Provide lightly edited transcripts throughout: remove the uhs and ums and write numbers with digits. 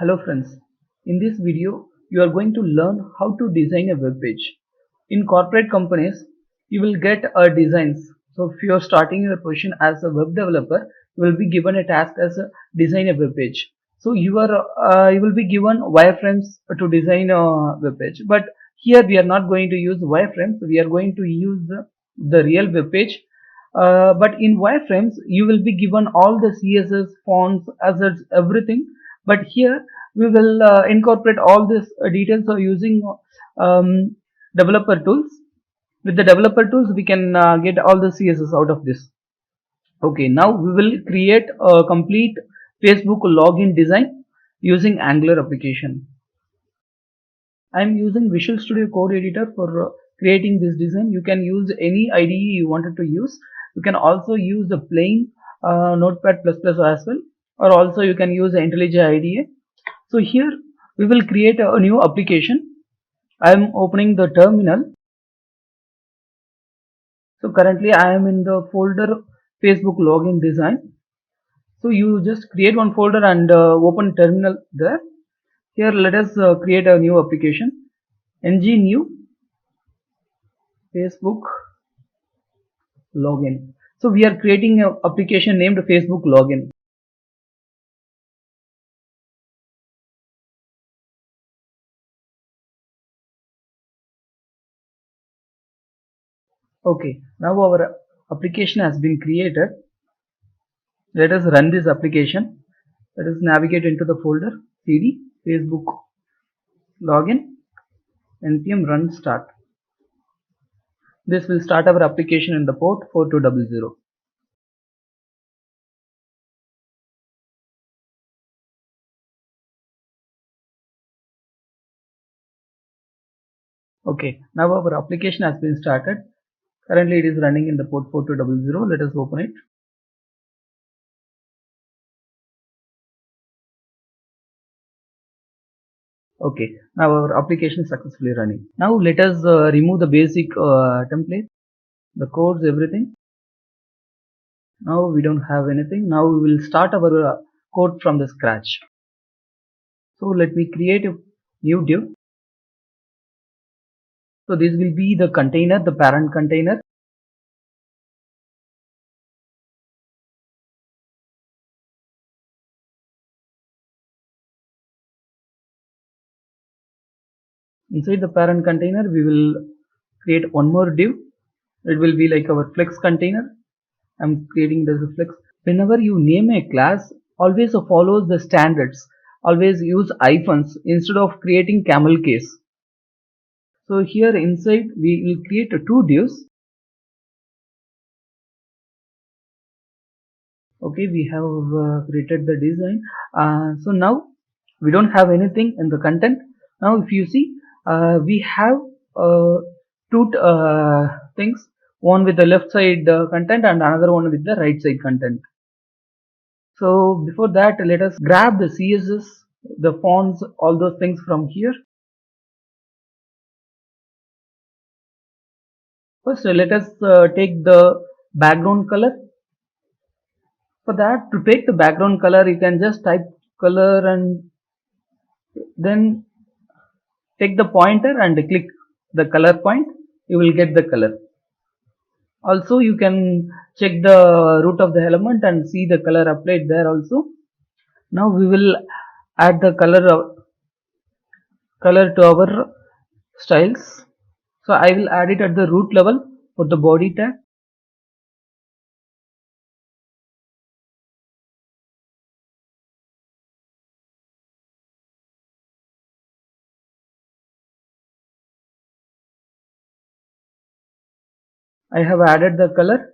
Hello friends, in this video you are going to learn how to design a web page. In corporate companies you will get designs. So if you are starting your position as a web developer, you will be given a task as a design a web page. So you will be given wireframes to design a web page. But here we are not going to use wireframes. We are going to use the real web page. But in wireframes you will be given all the CSS, fonts, assets, everything. But here we will incorporate all these details using developer tools. With the developer tools we can get all the CSS out of this. Okay, now we will create a complete Facebook login design using Angular application. I am using Visual Studio Code Editor for creating this design. You can use any IDE you wanted to use. You can also use the plain Notepad++ as well, or also you can use the IntelliJ IDEA. So here we will create a new application. I am opening the terminal. So currently I am in the folder Facebook login design. So you just create one folder and open terminal there. Here let us create a new application. ng new Facebook login. So we are creating an application named Facebook login. Okay, now our application has been created. Let us run this application. Let us navigate into the folder cd Facebook login npm run start. This will start our application in the port 4200. Okay, now our application has been started. Currently it is running in the port 4200. Let us open it. Okay, now our application is successfully running. Now let us remove the basic template, the codes, everything. Now we don't have anything. Now we will start our code from the scratch. So let me create a new div. So this will be the container, the parent container. Inside the parent container we will create one more div. It will be like our flex container. I'm creating this flex. Whenever you name a class, always follows the standards. Always use hyphens instead of creating camel case. So here inside we will create two divs. Okay, we have created the design. So now we don't have anything in the content. Now if you see, we have two things, one with the left side content and another one with the right side content. So before that, let us grab the CSS, the fonts, all those things from here. First let us take the background color. For that, to take the background color, you can just type color and then take the pointer and click the color point. You will get the color. Also you can check the root of the element and see the color applied there also. Now we will add the color to our styles. So I will add it at the root level for the body tag. I have added the color.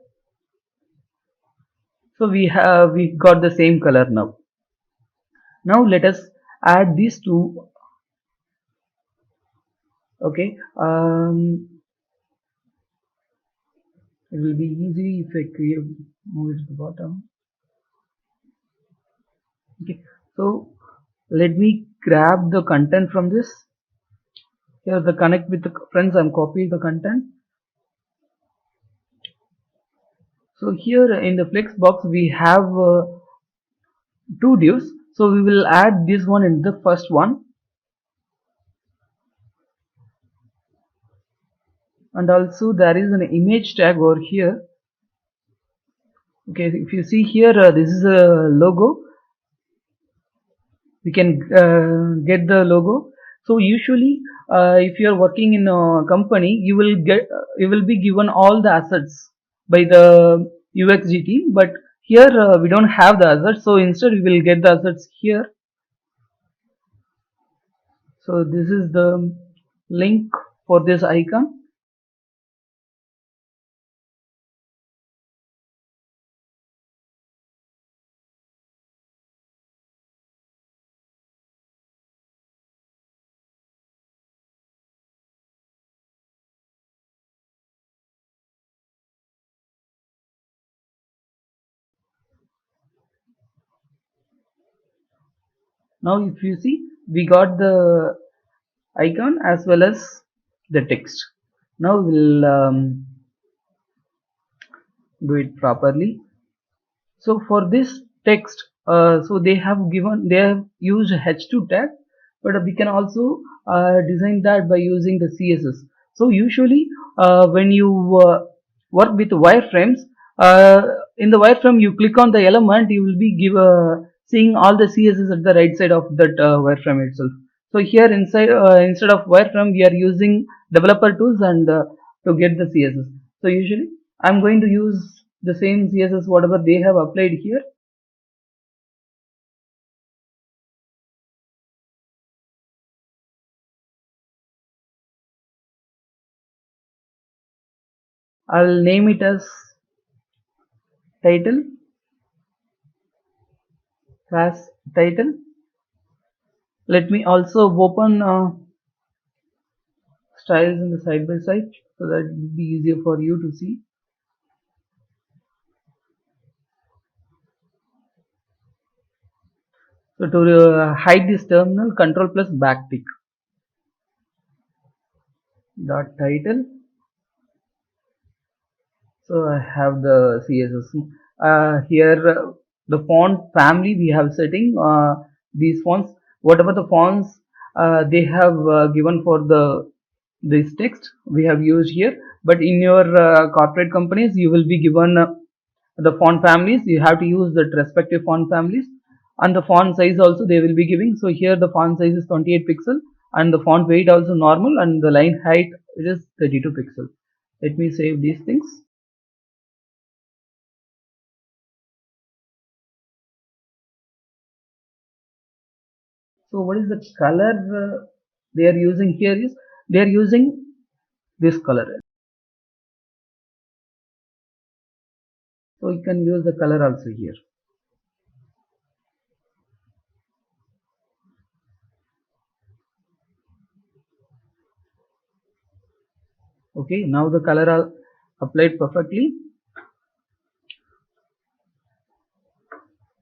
So we got the same color now. Now let us add these two. Okay, it will be easy if I move it to the bottom. Okay, so let me grab the content from this. Here the connect with the friends, I'm copying the content. So here in the flex box we have two divs. So we will add this one in the first one, and also there is an image tag over here. Okay, if you see here, this is a logo. We can get the logo. So usually, if you are working in a company, you will be given all the assets by the UXG team. But here we don't have the assets, so instead we will get the assets here. So this is the link for this icon. Now if you see, we got the icon as well as the text. Now we'll do it properly. So for this text, so they have used H2 tag, but we can also design that by using the CSS. So usually when you work with wireframes, in the wireframe you click on the element, you will be seeing all the CSS at the right side of that wireframe itself. So here inside, instead of wireframe, we are using developer tools and to get the CSS. So usually I'm going to use the same CSS whatever they have applied here. I'll name it as title, class title. Let me also open styles in the side by side so that it will be easier for you to see. So to hide this terminal, control plus backtick. Dot title. So I have the CSS here. The font family we have setting these fonts. Whatever the fonts they have given for this text we have used here. But in your corporate companies, you will be given the font families. You have to use the respective font families, and the font size also they will be giving. So here the font size is 28 pixel, and the font weight also normal, and the line height it is 32 pixel. Let me save these things. So what is the color they are using here is they are using this color. So you can use the color also here. Okay, now the color are applied perfectly.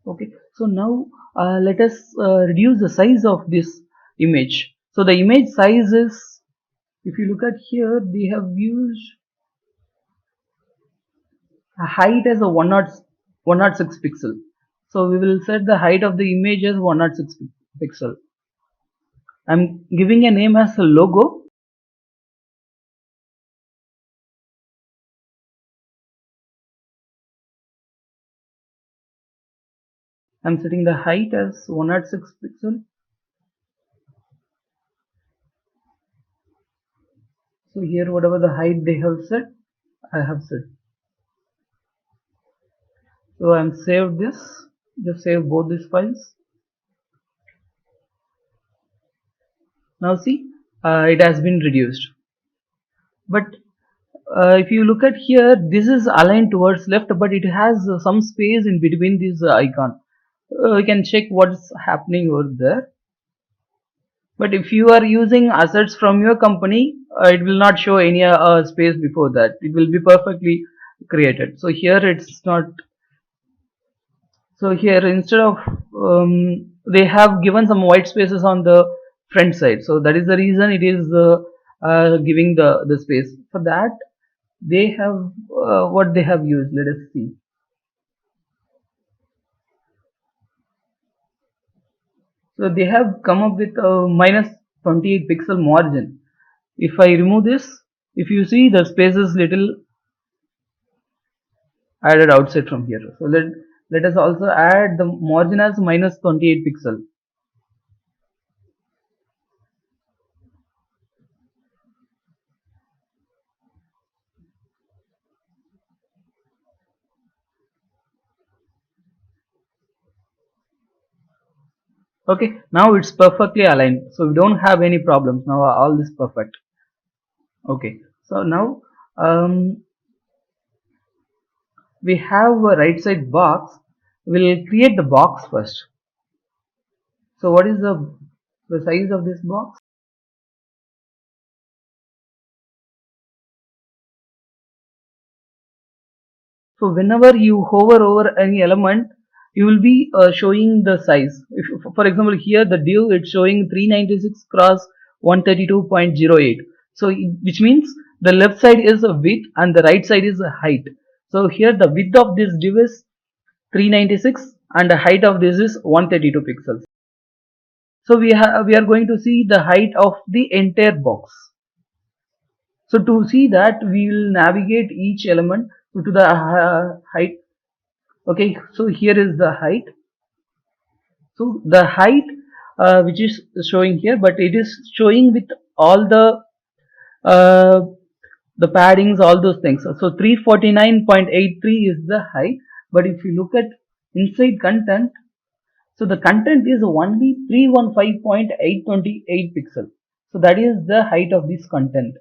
Okay, so now let us reduce the size of this image. So the image size is, if you look at here, they have used a height as a 106 pixel. So we will set the height of the image as 106 pixel. I'm giving a name as a logo. I'm setting the height as 106 pixel. So here whatever the height they have set, I have set. So I'm saved this. Just save both these files. Now see, it has been reduced. But if you look at here, this is aligned towards left, but it has some space in between this icon. You can check what's happening over there. But if you are using assets from your company, it will not show any space before that. It will be perfectly created. So here it's not. So here instead of they have given some white spaces on the front side. So that is the reason it is giving the space. For that they have what they have used. Let us see. So they have come up with a minus 28 pixel margin. If I remove this, if you see the space is little added outside from here. So let us also add the margin as minus 28 pixel. Okay, now it's perfectly aligned. So we don't have any problems. Now all this perfect. Okay, so now we have a right side box. We'll create the box first. So what is the size of this box? So whenever you hover over any element, you will be showing the size. If, for example, here the div it's showing 396 cross 132.08. So which means the left side is a width and the right side is a height. So here the width of this div is 396 and the height of this is 132 pixels. So we are going to see the height of the entire box. So to see that, we will navigate each element to the height. Okay, so here is the height. So the height which is showing here, but it is showing with all uh, the paddings, all those things. So 349.83 is the height, but if you look at inside content, so the content is only 315.828 pixel. So that is the height of this content,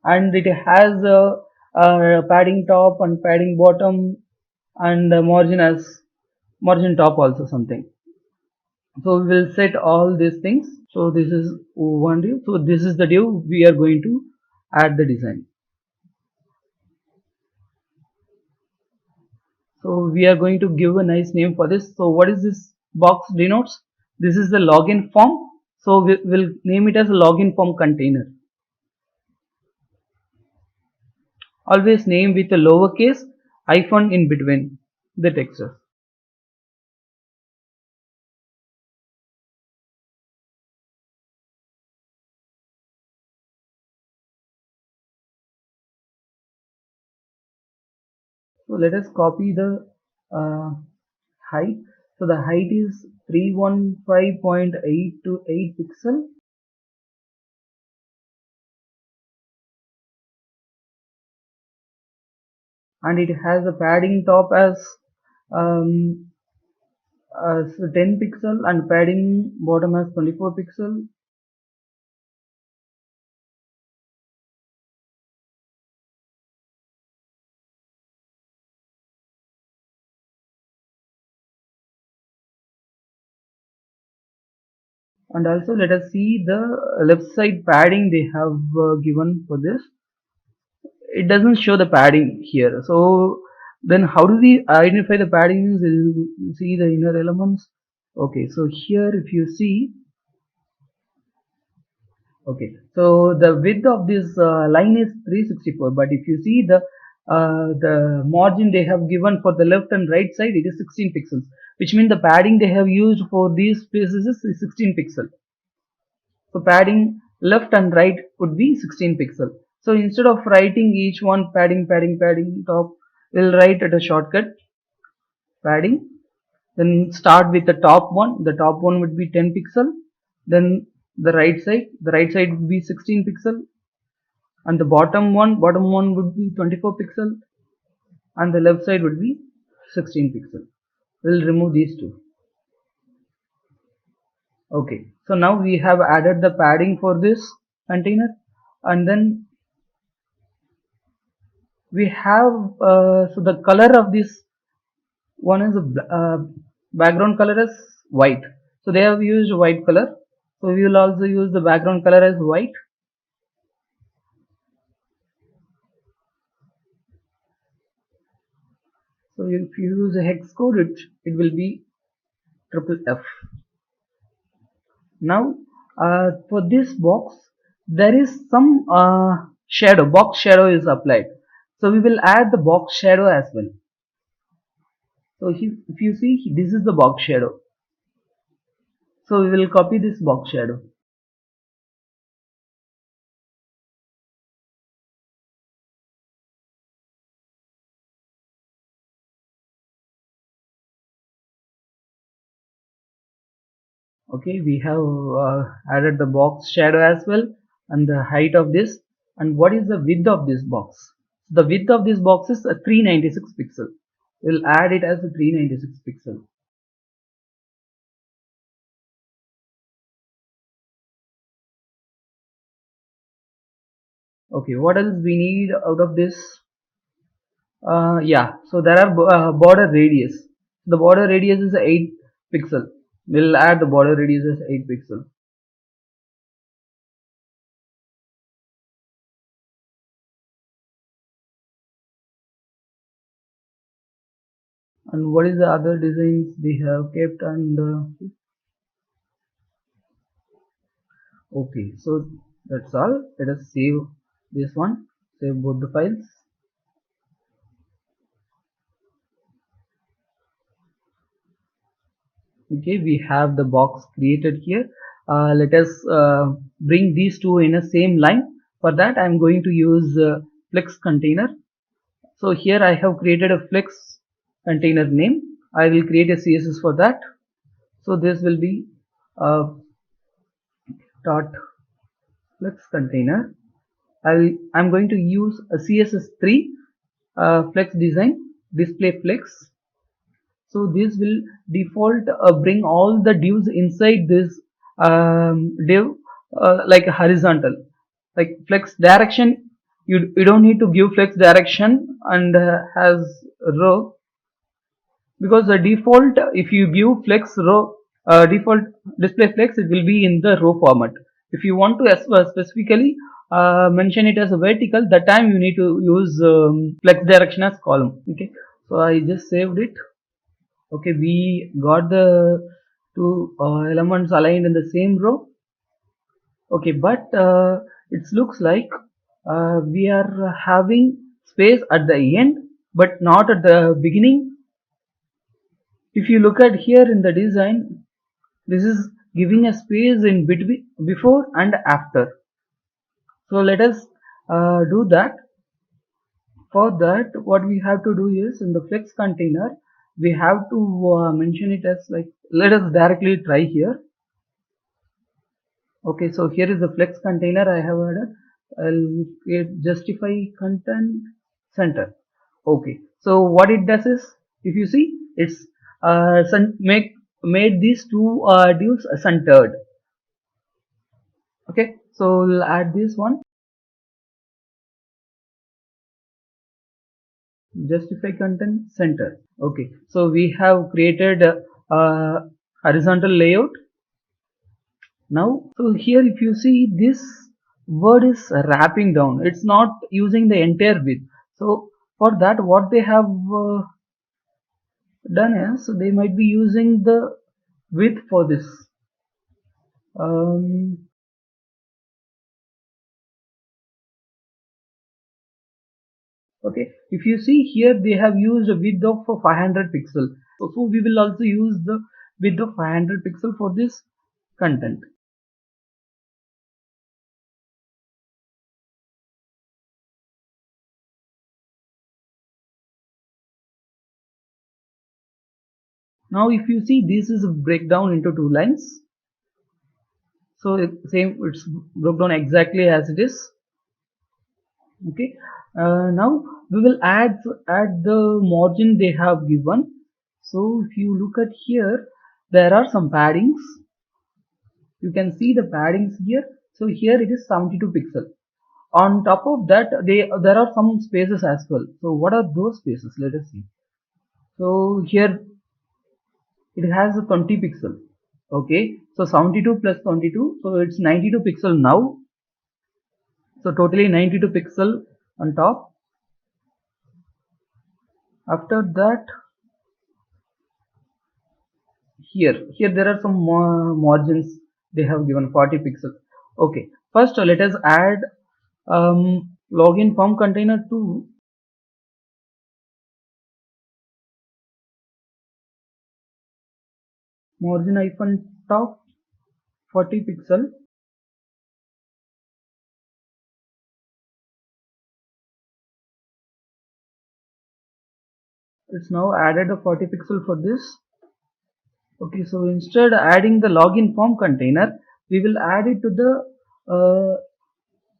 and it has a padding top and padding bottom, and margin as margin top also something. So we will set all these things. So this is one div. So this is the div we are going to add the design. So we are going to give a nice name for this. So what is this box denotes? This is the login form. So we will name it as a login form container. Always name with a lowercase hyphen in between the textures. So let us copy the uh, height. So the height is 315.828 pixel, and it has a padding top um, as 10 pixel and padding bottom as 24 pixel. And also let us see the left side padding they have given for this. It doesn't show the padding here. So then how do we identify the padding? You see the inner elements. Okay, so here if you see, okay, so the width of this line is 364, but if you see the margin they have given for the left and right side, it is 16 pixels, which means the padding they have used for these places is 16 pixel. So padding left and right would be 16 pixel. So instead of writing each one padding top, we'll write at a shortcut padding. Then start with the top one. The top one would be 10 pixel. Then the right side would be 16 pixel, and the bottom one would be 24 pixel, and the left side would be 16 pixel. We'll remove these two. Okay, so now we have added the padding for this container, and then we have so the color of this one is background color is white. So they have used white color. So we will also use the background color as white. So if you use a hex code, it will be triple F. Now for this box, there is some shadow. Box shadow is applied. So we will add the box shadow as well. So if you see, this is the box shadow. So we will copy this box shadow. Okay, we have added the box shadow as well, and the height of this, and what is the width of this box. The width of this box is a 396 pixel. We'll add it as a 396 pixel. Okay, what else we need out of this? Yeah, so there are border radius. The border radius is 8 pixel. We'll add the border radius as 8 pixel. And what is the other designs we have kept? And okay, so that's all. Let us save this one. Save both the files. Okay, we have the box created here. Let us bring these two in a same line. For that, I am going to use flex container. So here I have created a flex container name. I will create a CSS for that. So this will be dot flex container. I'm going to use a CSS3 flex design display flex. So this will default bring all the divs inside this div like horizontal, like flex direction. You don't need to give flex direction and has row, because the default, if you give flex row default display flex, it will be in the row format. If you want to specifically mention it as a vertical, that time you need to use flex direction as column. Okay, so I just saved it. Okay, we got the two elements aligned in the same row. Okay, but it looks like we are having space at the end but not at the beginning. If you look at here in the design, this is giving a space in between before and after. So let us do that. For that, what we have to do is, in the flex container, we have to mention it as like, let us directly try here. Okay, so here is the flex container I have added. I'll create justify content center. Okay, so what it does is, if you see, it's made these two divs centered. Okay, so we'll add this one, justify content center. Okay, so we have created horizontal layout. Now, so here if you see, this word is wrapping down, it's not using the entire width. So for that, what they have done is, so they might be using the width for this. Okay, if you see here, they have used a width of 500 pixel. So we will also use the width of 500 pixel for this content. Now if you see, this is a breakdown into two lines. So it's broke down exactly as it is. Okay, now we will add the margin they have given. So if you look at here, there are some paddings. You can see the paddings here. So here it is 72 pixel. On top of that, there are some spaces as well. So what are those spaces? Let us see. So here it has a 20 pixel. Okay, so 72 plus 22, so it's 92 pixel now. So totally 92 pixel on top. After that, here there are some margins they have given 40 pixels. Okay, first let us add login form container to margin icon top. 40 pixel. It's now added a 40 pixel for this. Okay, so instead adding the login form container, we will add it to the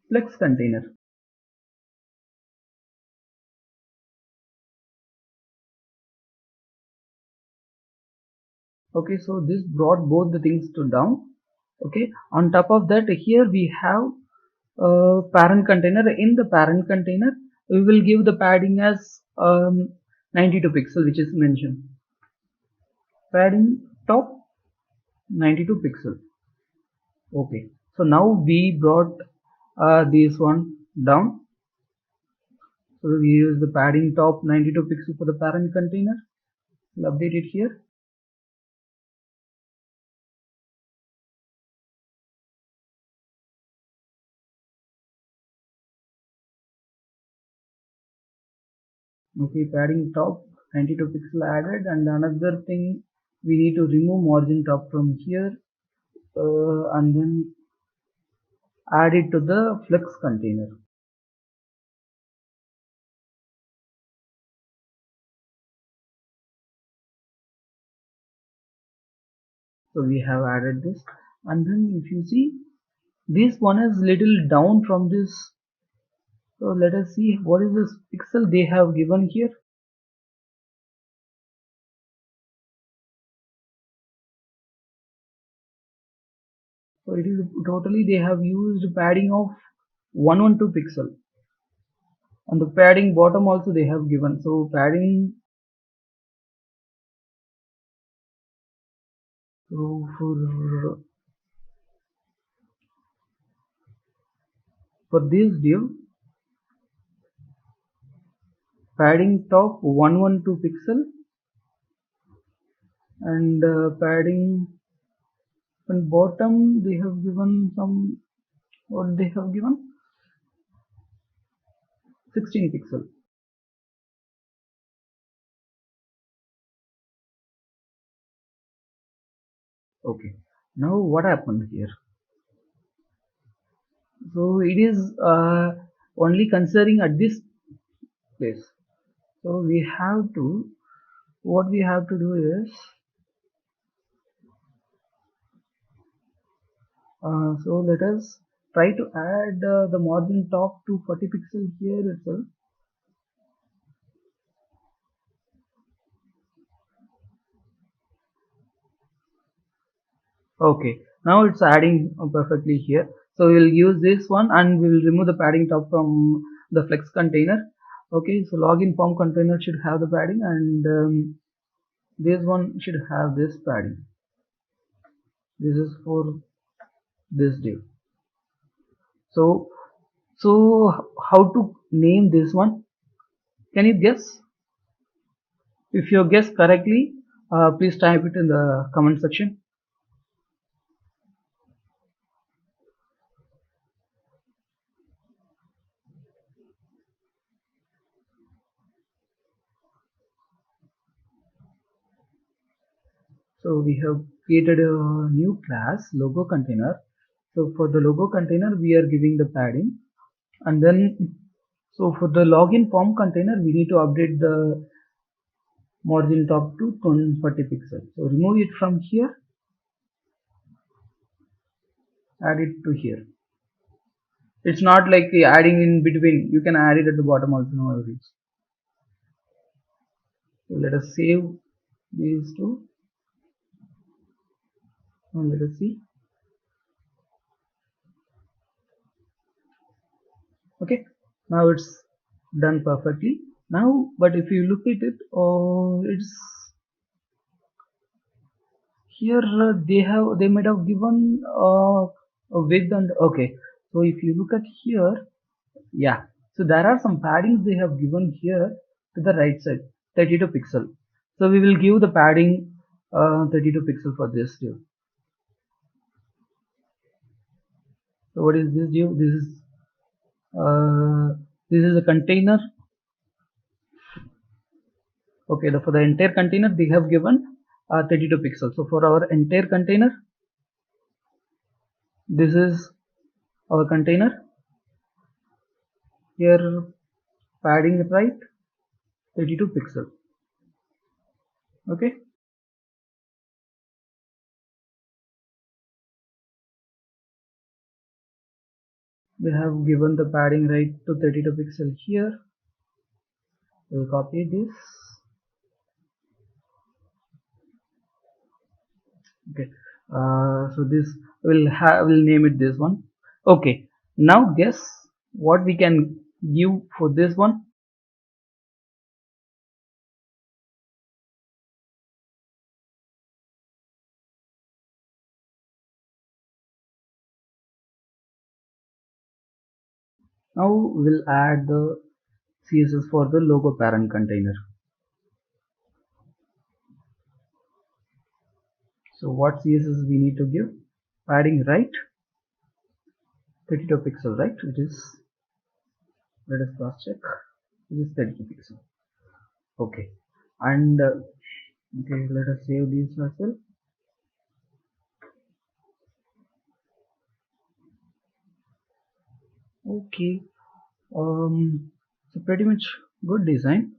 flex container. Okay, so this brought both the things to down. Okay, on top of that, here we have a parent container. In the parent container, we will give the padding as 92 pixel, which is mentioned. Padding top 92 pixel. Okay, so now we brought this one down. So we use the padding top 92 pixel for the parent container. We'll update it here. Okay, padding top 92 pixel added, and another thing, we need to remove margin top from here and then add it to the flex container. So we have added this, and then if you see, this one is little down from this. So let us see what is this pixel they have given here. So it is totally they have used padding of 112 pixel. On the padding bottom also they have given. So padding, so for this div, padding top 112 pixel, and padding on bottom they have given some, what they have given, 16 pixel. Okay, now what happened here? So it is only considering at this place. So we have to, what we have to do is, so let us try to add the margin top to 40 pixel here itself. Okay, now it's adding perfectly here. So we will use this one and we will remove the padding top from the flex container. Okay, so login form container should have the padding, and this one should have this padding. This is for this div. So how to name this one? Can you guess? If you guess correctly, please type it in the comment section. So we have created a new class logo container. So for the logo container, we are giving the padding, and then so for the login form container, we need to update the margin top to 40 pixels. So remove it from here, add it to here. It's not like adding in between. You can add it at the bottom also, no worries. So let us save these two. Now let us see. Okay, now it's done perfectly. Now, but if you look at it, it's here they might have given a width and okay. So if you look at here, yeah. So there are some paddings they have given here to the right side, 32 pixel. So we will give the padding 32 pixel for this div. So what is this div? This is a container. Okay, for the entire container they have given 32 pixels. So for our entire container, This is our container. Here padding right 32 pixel. Okay. We have given the padding right to 32 pixel here. We'll copy this. Okay. So this we'll name it this one. Okay. Now guess what we can give for this one. Now we'll add the CSS for the logo parent container. So what CSS we need to give? Padding right 32 pixel, right? It is, let us cross check. It is 32 pixel. Okay. And okay, let us save this as well. Okay. So pretty much good design.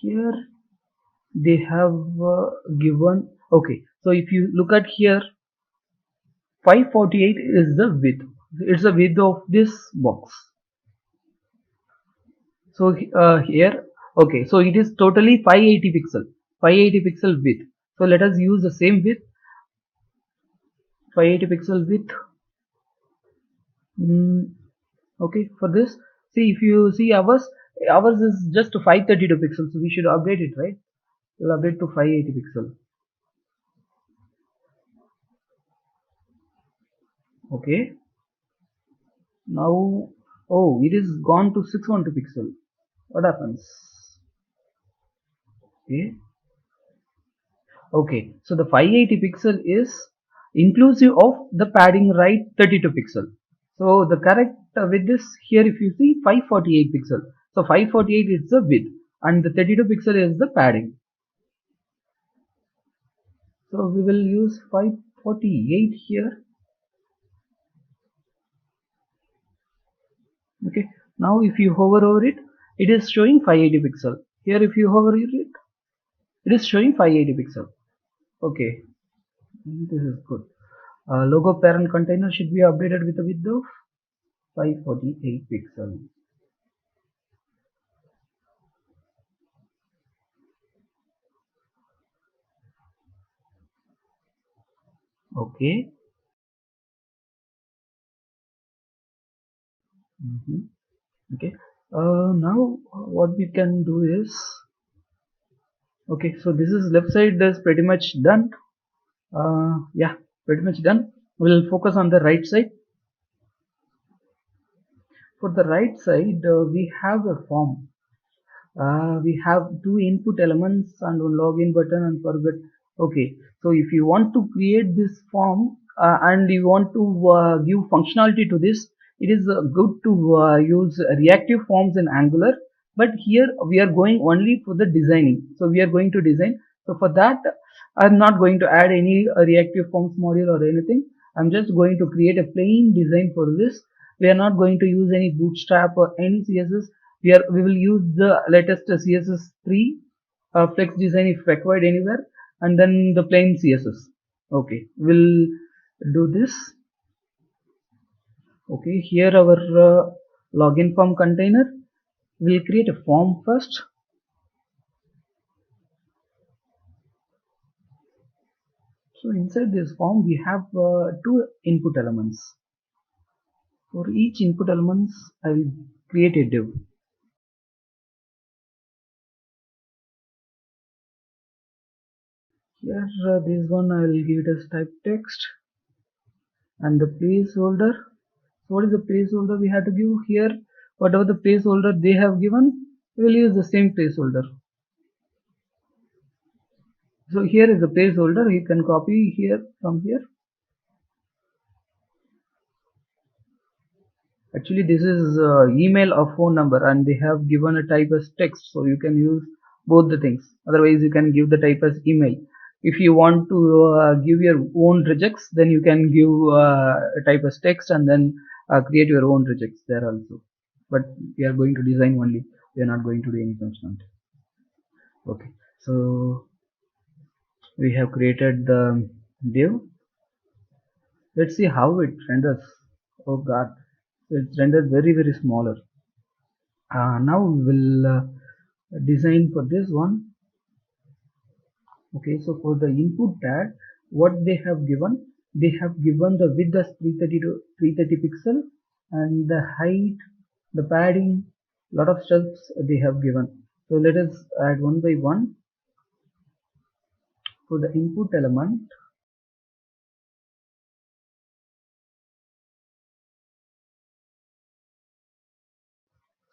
Here they have given, okay, so if you look at here, 548 is the width. It's the width of this box. So here, okay, so it is totally 580 pixel, 580 pixel width. So let us use the same width, 580 pixel width. Okay, for this, see, if you see ours is just 532 pixels, so we should update it, right? We'll update to 580 pixel. Okay. Now, oh, it is gone to 612 pixel. What happens? Okay. Okay. So the 580 pixel is inclusive of the padding right 32 pixel. So the correct width is here, if you see, 548 pixel. So 548 is the width and the 32 pixel is the padding. So we will use 548 here. Okay. Now if you hover over it, it is showing 580 pixel. Here if you hover it, it is showing 580 pixel. Okay, this is good. Logo parent container should be updated with a width of 548 pixel. Okay. Okay. Now what we can do is, okay, so this is left side is pretty much done. Yeah, pretty much done. We'll focus on the right side. For the right side, we have a form. We have two input elements and one login button and forget. Okay, so if you want to create this form and you want to give functionality to this, it is good to use reactive forms in Angular, but here we are going only for the designing. So we are going to design. So for that, I'm not going to add any reactive forms module or anything. I'm just going to create a plain design for this. We are not going to use any bootstrap or any CSS. We will use the latest CSS3 flex design if required anywhere, and then the plain CSS. Okay, we'll do this. Okay, here our login form container. We'll create a form first. So inside this form we have two input elements. For each input elements I will create a div. Here this one I will give it as type text, and the placeholder. So what is the placeholder we have to give here? Whatever the placeholder they have given, we will use the same placeholder. So here is the placeholder. You can copy here from here. Actually this is email or phone number, and they have given a type as text, so you can use both the things. Otherwise you can give the type as email. If you want to give your own regex, then you can give type as text and then create your own regex there also. But we are going to design only. We are not going to do any constant. Okay, so we have created the div. Let's see how it renders. Oh god, it's rendered very smaller. Now we will design for this one. Okay, so for the input tag, what they have given the width as 330 to 330 pixel, and the height, the padding, lot of stuff they have given. So let us add one by one. For the input element,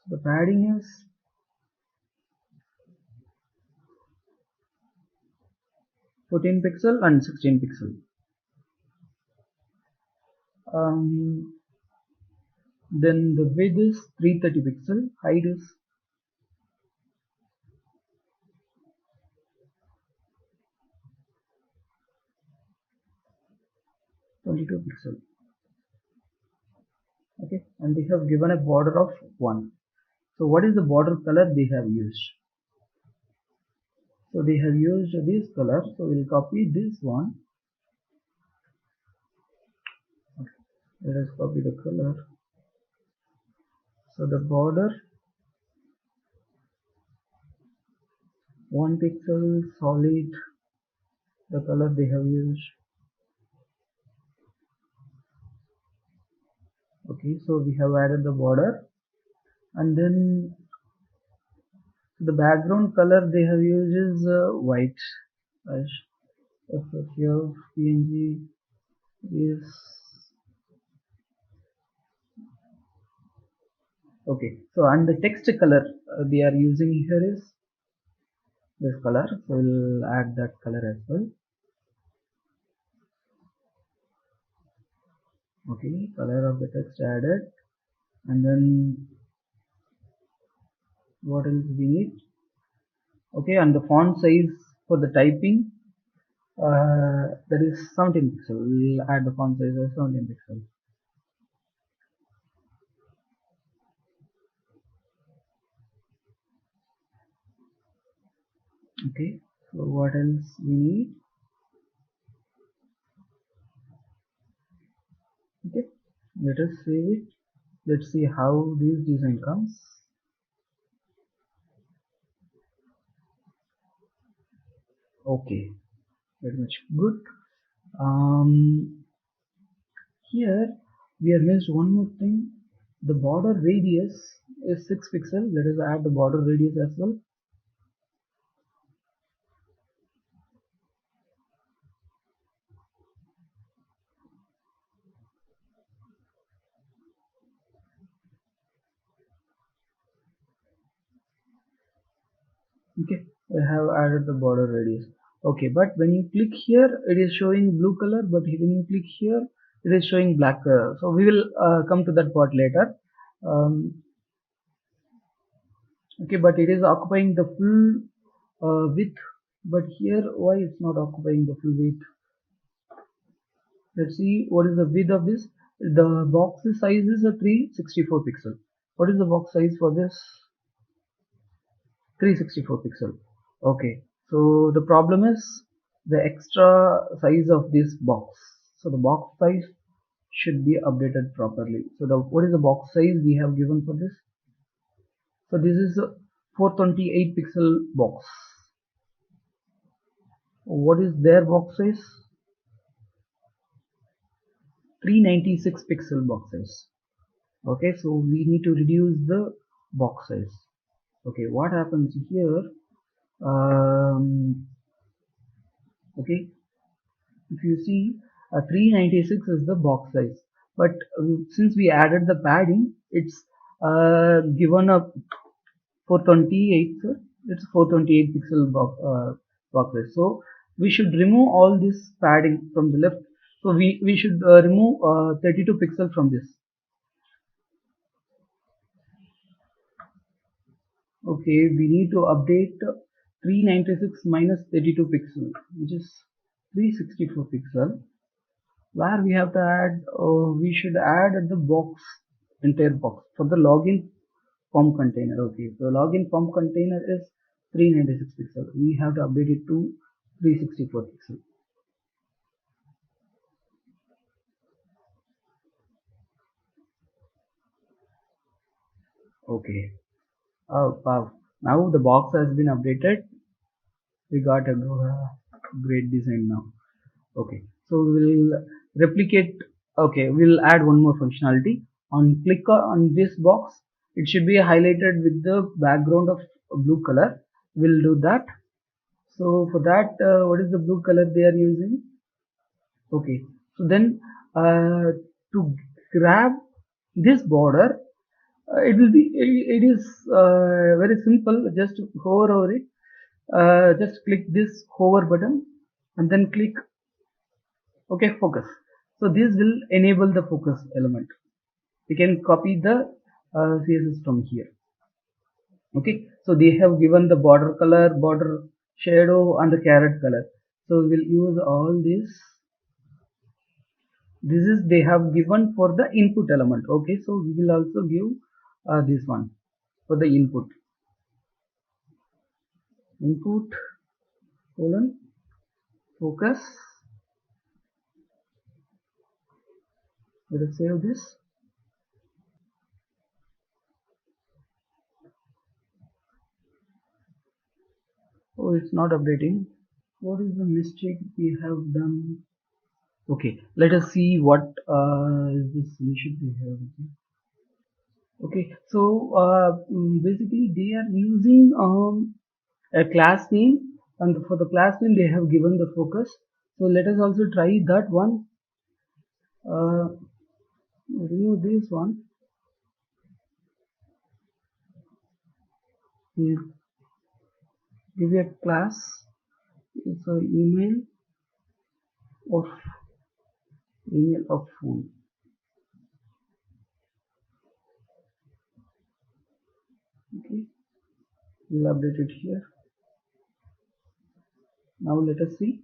the padding is 14 pixel and 16 pixel. Then the width is 330 pixel, height is 22 pixel. Okay, and they have given a border of 1. So what is the border color they have used? So they have used this color, so we'll copy this one. Okay, let us copy the color. So the border 1 pixel solid, the color they have used. Okay, so we have added the border, and then the background color they have used is white. FFF PNG is okay. So and the text color they are using here is this color, so we'll add that color as well. Okay, color of the text added, and then what else we need? Okay, and the font size for the typing that is 17 pixel. We'll add the font size as 17 pixel. Okay, so what else we need? Okay, let us save it. Let's see how this design comes. Okay, very much good. Here we have missed one more thing. The border radius is 6 pixel. Let us add the border radius as well. Okay, I have added the border radius. Okay, but when you click here it is showing blue color, but when you click here it is showing black color. So we will come to that part later. Okay, but it is occupying the full width, but here why it's not occupying the full width? Let's see what is the width of this. The box size is a 364 pixel. What is the box size for this? 364 pixel. Okay, so the problem is the extra size of this box. So the box size should be updated properly. So the what is the box size we have given for this? So this is a 428 pixel box. What is their box size? 396 pixel box size. Okay, so we need to reduce the box size. Okay, what happens here? Okay, if you see 396 is the box size, but since we added the padding, it's given up 428. So it's 428 pixel box size. So we should remove all this padding from the left. So we should remove 32 pixel from this. Okay, we need to update 396 minus 32 pixel, which is 364 pixel, where we have to add, we should add the box, entire box for the login form container. Okay, so login form container is 396 pixel. We have to update it to 364 pixel. Okay. Oh, wow. Now the box has been updated. We got a great design now. Okay. So we'll replicate. Okay, we'll add one more functionality. On click on this box, it should be highlighted with the background of blue color. We'll do that. So for that, what is the blue color they are using? Okay. So then, to grab this border, it is very simple. Just hover over it, just click this hover button and then click OK focus. So this will enable the focus element. We can copy the CSS from here. Okay, so they have given the border color, border shadow and the carrot color. So we will use all this. This is they have given for the input element. Okay, so we will also give this one for the input colon focus. Let us save this. Oh, it's not updating. What is the mistake we have done? Okay, let us see what is the solution we have. Okay, so basically they are using a class name, and for the class name they have given the focus. So let us also try that one. Remove this one. We give a class. It's a email or phone. Okay, we'll update it here. Now let us see.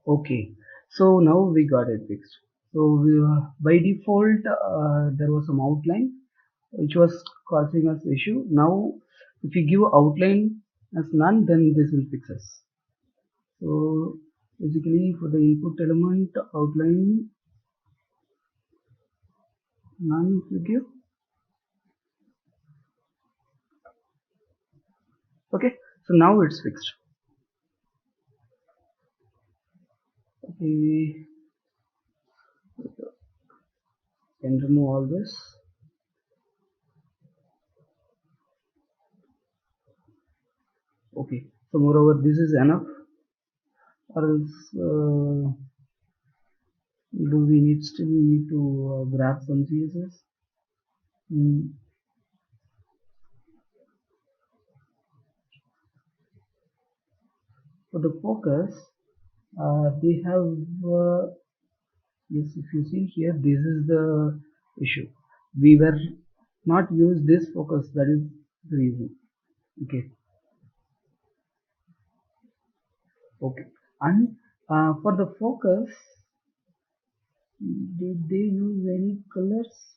Okay, so now we got it fixed. So we, by default there was some outline which was causing us issue. Now if you give outline as none, then this will fix us. So basically for the input element, outline none if you give. Okay, so now it's fixed. Okay, can remove all this. Okay, so moreover this is enough, or else do we need to grab some CSS? For the focus, they have yes, if you see here, this is the issue. We were not use this focus, that is the reason. Okay, and for the focus, did they use any colors?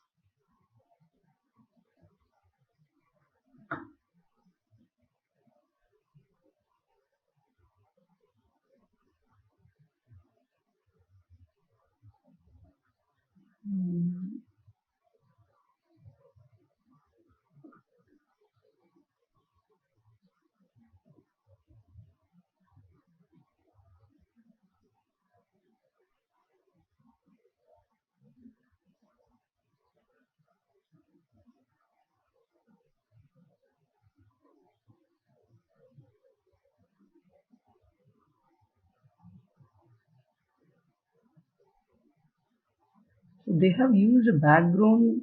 So they have used a background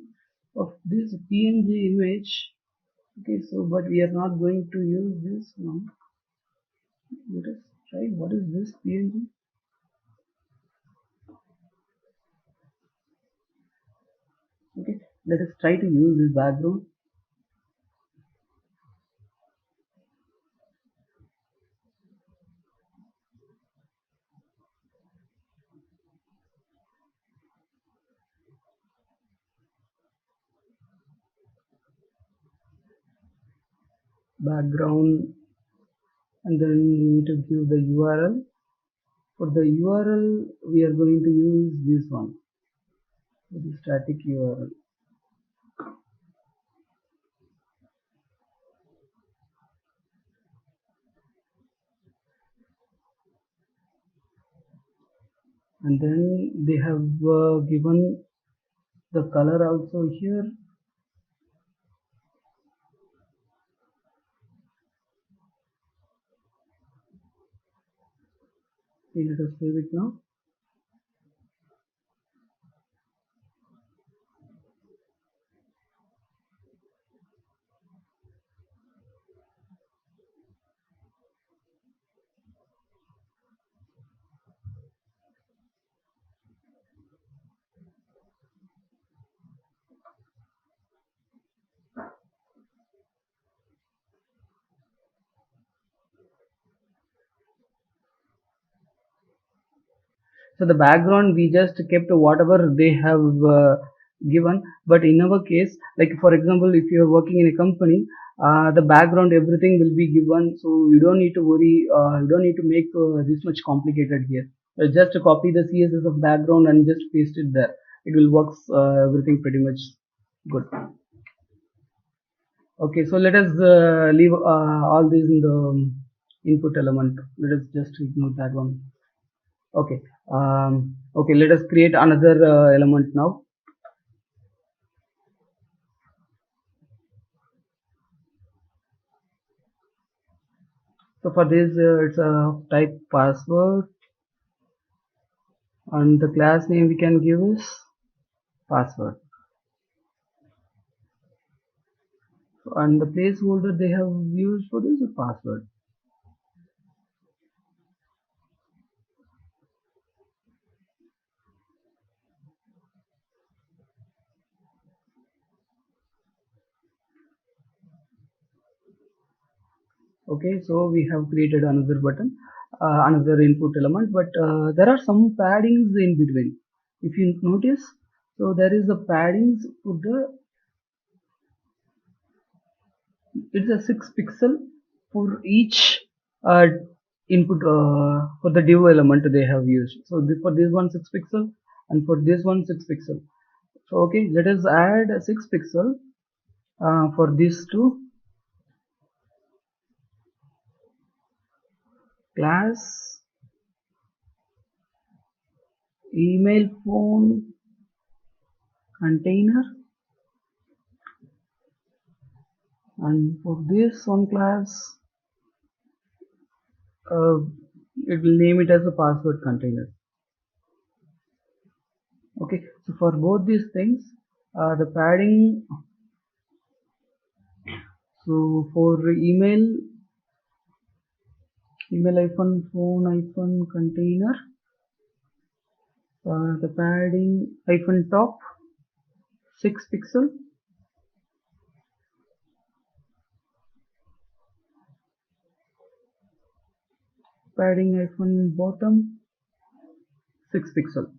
of this PNG image. Okay, so but we are not going to use this one. Let us try try. What is this PNG? Okay, let us try to use this background. Background, and then we need to give the URL. For the URL, we are going to use this one, the static URL. And then they have given the color also here. Okay, let us save it now. So the background we just kept whatever they have given, but in our case, like for example, if you are working in a company, the background everything will be given, so you don't need to worry, you don't need to make this much complicated here. Just copy the CSS of background and just paste it there. It will work everything pretty much good. Okay, so let us leave all these in the input element. Let us just ignore that one. Okay, okay, let us create another element now. So for this, it's a type password, and the class name we can give is password, and the placeholder they have used for this is password. Okay, so we have created another button, another input element, but there are some paddings in between. If you notice, so there is a paddings for the, it's a 6 pixel for each uh, input for the div element they have used. So for this one 6 pixel, and for this one 6 pixel. So okay, let us add a 6 pixel for these two. Class email phone container, and for this one class uh, it will name it as a password container. Okay, so for both these things the padding, so for email icon phone icon container, the padding icon top 6 pixel, padding icon bottom 6 pixel.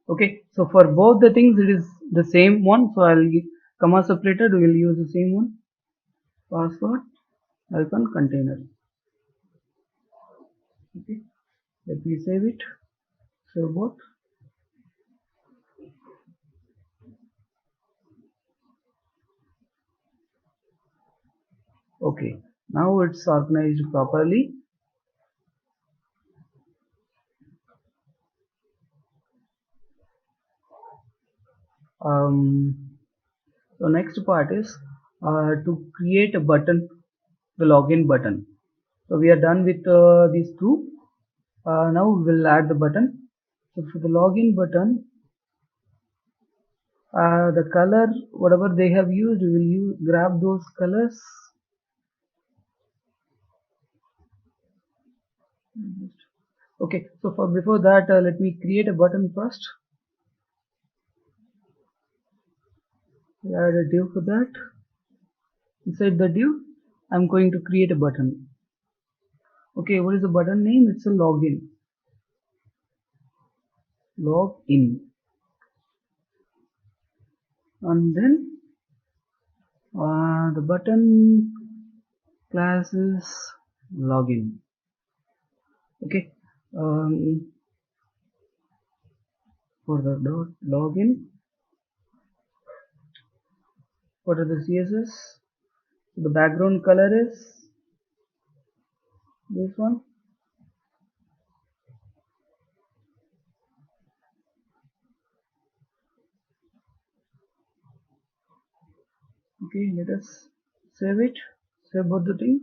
Okay, so for both the things it is the same one, so I'll comma separated, we will use the same one, password icon container. Okay, let me save it, save both. Okay, now it's organized properly. So next part is to create a button, the login button. So we are done with these two. Now we will add the button. So for the login button, the color whatever they have used, we will grab those colors. Okay, so for before that, let me create a button first. We add a div for that. Inside the div, I'm going to create a button. Okay, what is the button name? It's a login. Log in. And then the button class is login. Okay. For the dot login, what are the CSS? The background color is this one. Okay, let us save it. Save both the thing.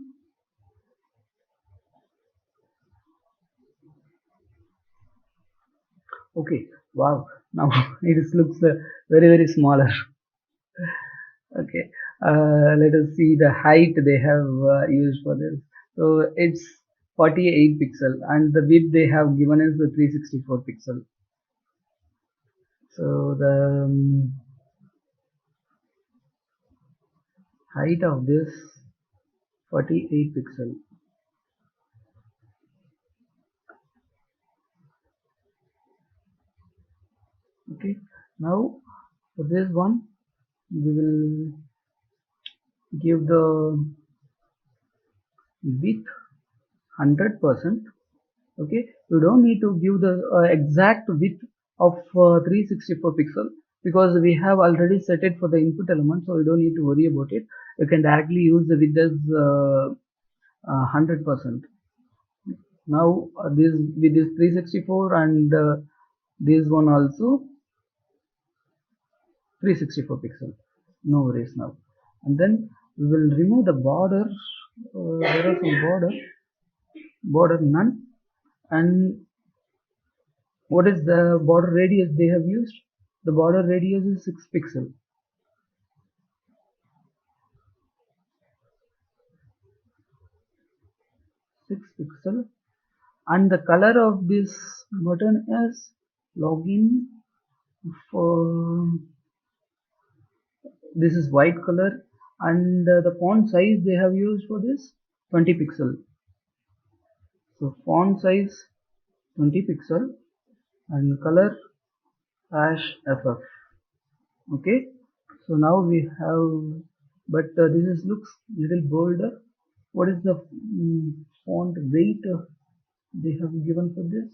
Okay, wow. Now it looks very smaller. Okay, let us see the height they have used for this. So it's 48 pixel and the width they have given is the 364 pixel. So the height of this 48 pixel. Okay, now for this one we will give the width 100%. Okay, you don't need to give the exact width of 364 pixel because we have already set it for the input element, so you don't need to worry about it. You can directly use the width as 100%. Now this with this 364 and this one also 364 pixel, no worries now. And then we will remove the border. There are some border none. And what is the border radius they have used? The border radius is 6 pixel. 6 pixel. And the color of this button is login. For this is white color, and the font size they have used for this 20 pixel. So font size 20 pixel and color #ff. Okay, so now we have, but this is looks little bolder. What is the font weight they have given for this?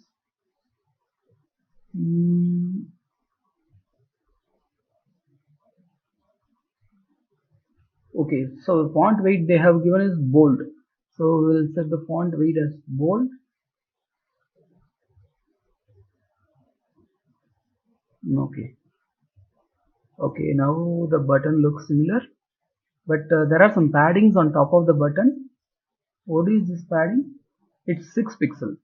Okay, so font weight they have given is bold. So we'll set the font weight as bold. Okay. Okay, now the button looks similar, but there are some paddings on top of the button. What is this padding? It's 6 pixel.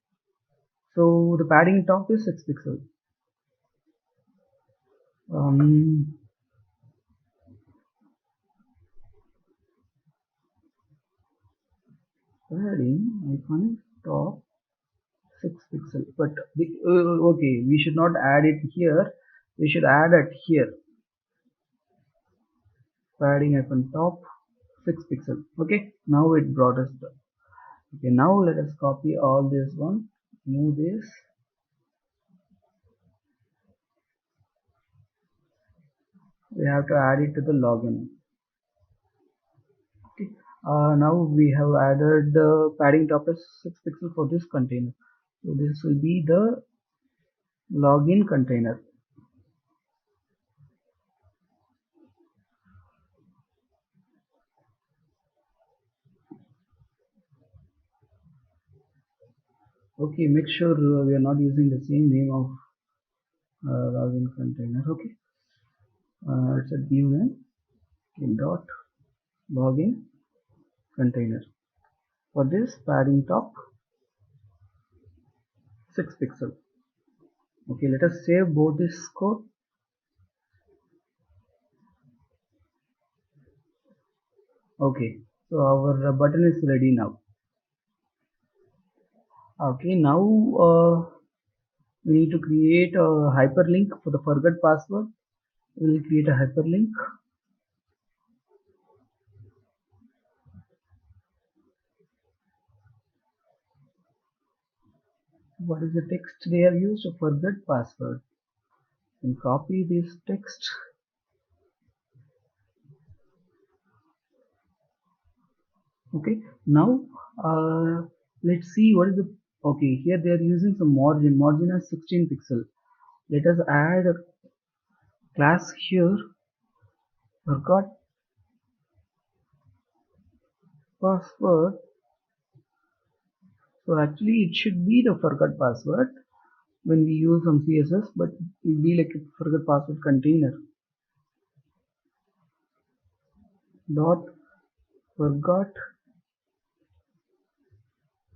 So the padding top is 6 pixel. Padding icon top 6 pixel. But okay, we should not add it here. We should add it here. Padding icon top 6 pixel. Okay, now it brought us the. Okay, now let us copy all this one. Move this. We have to add it to the login. Okay. Now we have added the padding top is 6 pixel for this container. So this will be the login container. Okay, make sure we are not using the same name of login container. Okay, it's a new name. Okay, dot login container. For this padding top 6 pixel. Okay, let us save both this code. Okay, so our button is ready now. Okay, now we need to create a hyperlink for the forgot password. We will create a hyperlink. What is the text they have used? Forgot password. And copy this text. Okay, now let's see what is the. Okay, here they are using some margin. Margin as 16 pixel. Let us add a class here. Forgot password. So actually it should be the forgot password when we use some CSS, but it will be like a forgot password container dot forgot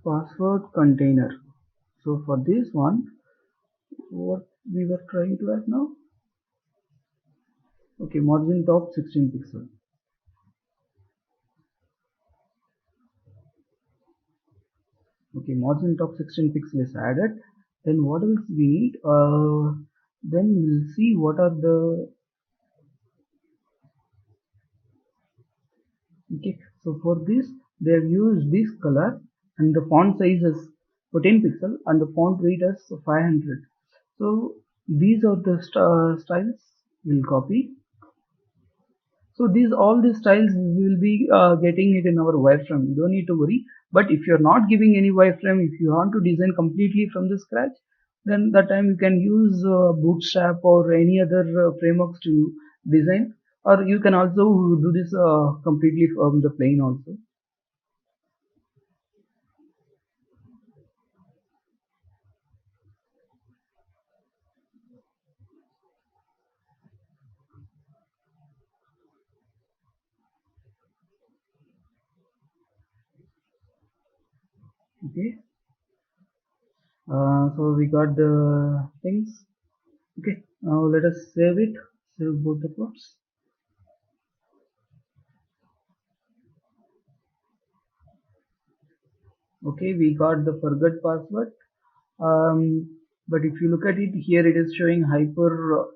password container. So for this one, what we were trying to add now? Okay, margin top 16 pixel. Okay, margin top 16 pixel is added. Then what else we need? Then we'll see what are the. Okay, so for this they have used this color and the font size is 14 pixel and the font weight is 500. So these are the styles we'll copy. So these all these styles we will be getting it in our wireframe. You don't need to worry. But if you're not giving any wireframe, if you want to design completely from the scratch, then that time you can use Bootstrap or any other frameworks to design, or you can also do this completely from the plain also. Okay. So we got the things. Okay. Now let us save it. Save both the plots. Okay, we got the forgot password. But if you look at it here, it is showing hyper.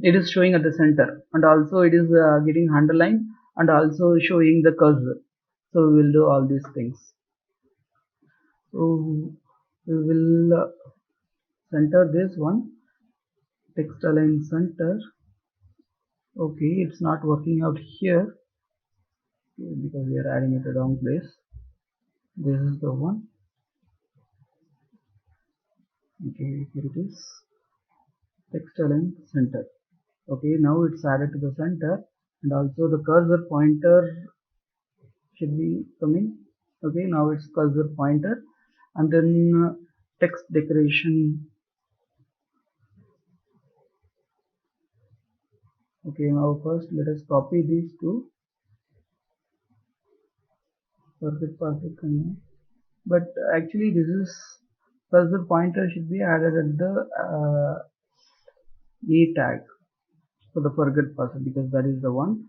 It is showing at the center, and also it is getting underlined, and also showing the cursor. So we will do all these things. So we will center this one. Text align center. Okay, it's not working out here because we are adding it at the wrong place. This is the one. Okay, here it is. Text align center. Okay, now it's added to the center, and also the cursor pointer should be coming. Okay, now it's cursor pointer, and then text decoration. Okay, now first let us copy these two. Perfect password container. But actually this is cursor pointer should be added at the a tag for the forget password because that is the one.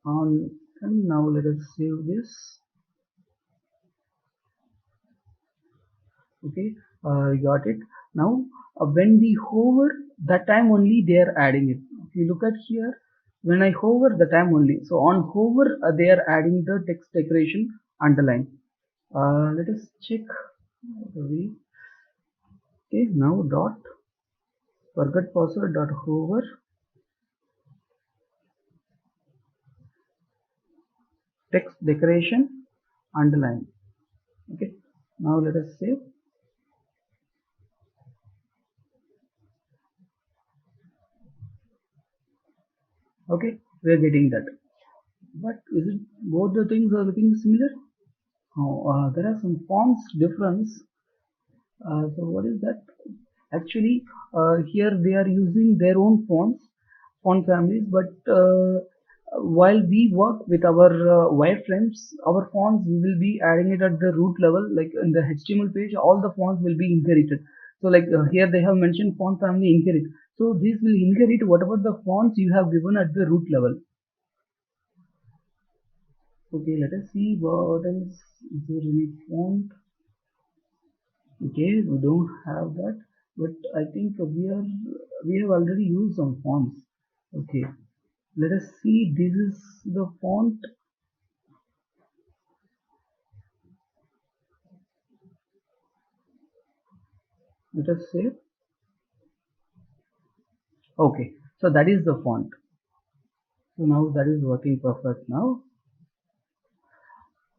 And now let us save this. Okay, we got it. Now when we hover, that time only they are adding it. If you look at here, when I hover, the time only. So on hover, they are adding the text decoration underline. Let us check the way. Okay, now dot forget password dot hover text decoration underline. Okay, now let us save. Okay, we are getting that. But is it both the things are looking similar? Oh, there are some fonts difference. So what is that? Actually, here they are using their own font families, but while we work with our wireframes, our fonts we will be adding it at the root level, like in the HTML page, all the fonts will be inherited. So like here they have mentioned font family inherit. So this will inherit whatever the fonts you have given at the root level. Okay, let us see what else is there any font. Okay, we don't have that, but I think we have already used some fonts. Okay, let us see. This is the font. Let us say. Okay, so that is the font. So now that is working perfect now.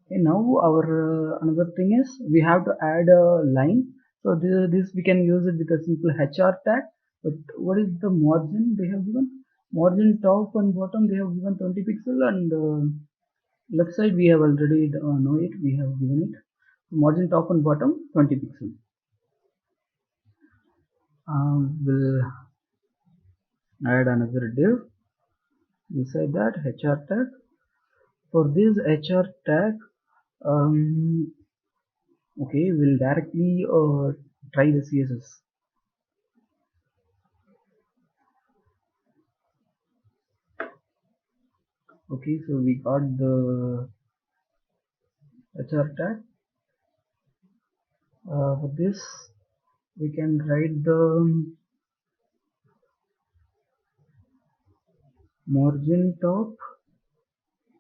Okay, now our another thing is we have to add a line. So this we can use it with a simple HR tag. But what is the margin they have given? Margin top and bottom they have given 20 pixel, and left side we have already know it. We have given it. Margin top and bottom 20 pixel. We'll add another div beside that HR tag. For this HR tag, um, okay, we'll directly try the CSS. Okay, so we got the HR tag. For this, we can write the margin top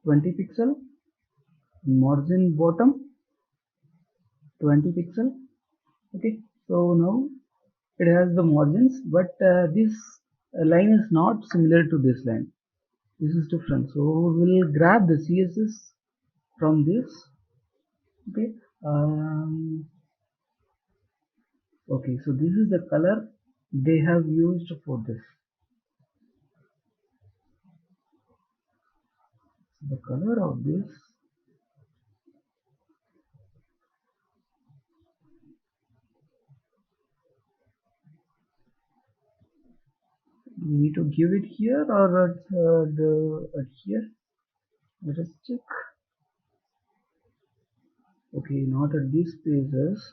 20 pixel, margin bottom 20 pixel. Okay, so now it has the margins, but this line is not similar to this line. This is different. So we'll grab the CSS from this. Okay. Okay, so this is the color they have used for this. The color of this, we need to give it here or at here. Let us check. Okay, not at these places.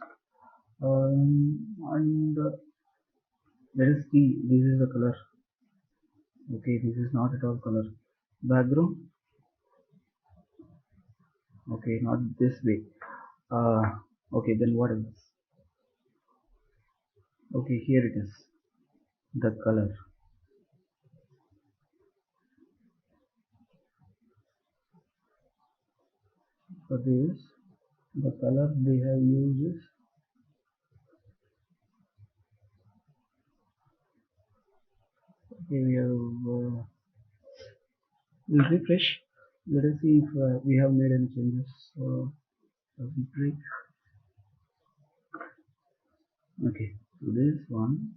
And let us see. This is the color. Okay, this is not at all color. Background. Okay, not this way. uh, okay, then what else? Okay, here it is, the color. For this, the color they have used is, okay, we have we'll refresh. Let us see if we have made any changes. Break. Okay, so this one.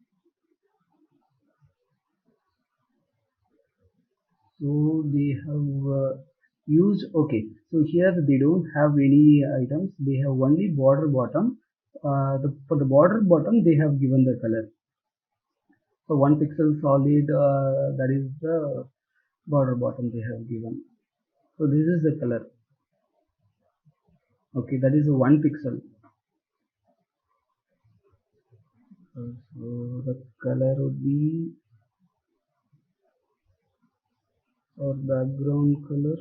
So they have used, okay, so here they don't have any items, they have only border bottom. For the border bottom they have given the color. So 1 pixel solid, that is the border bottom they have given. So this is the color. Okay, that is 1 pixel. So the color would be our background color.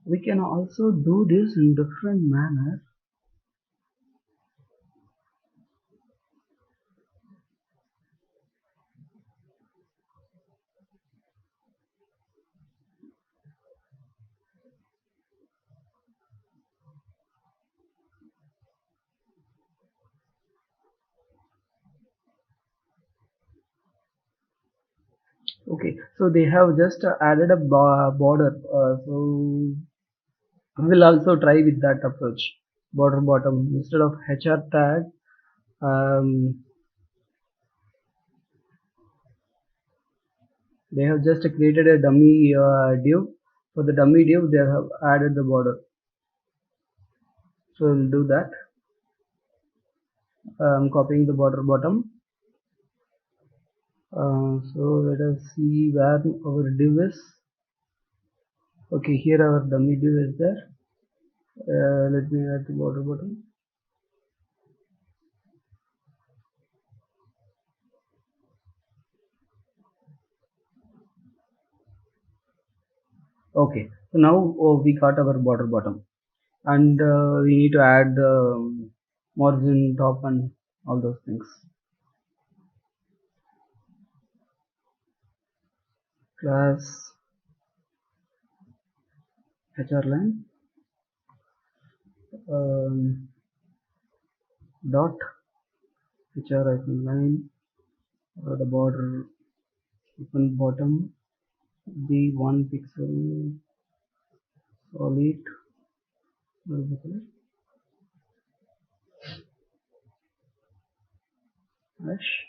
We can also do this in different manner. Okay, so they have just added a border. So we'll also try with that approach. Border bottom instead of HR tag. Um, they have just created a dummy div. For the dummy div, they have added the border. So we'll do that. I'm copying the border bottom. So let us see where our div is. Okay, here our dummy div is there. Let me add the border bottom. Okay, so now we got our border bottom, and we need to add margin top and all those things. Class HR line um, dot HR line, the border open bottom be 1 pixel solid hash,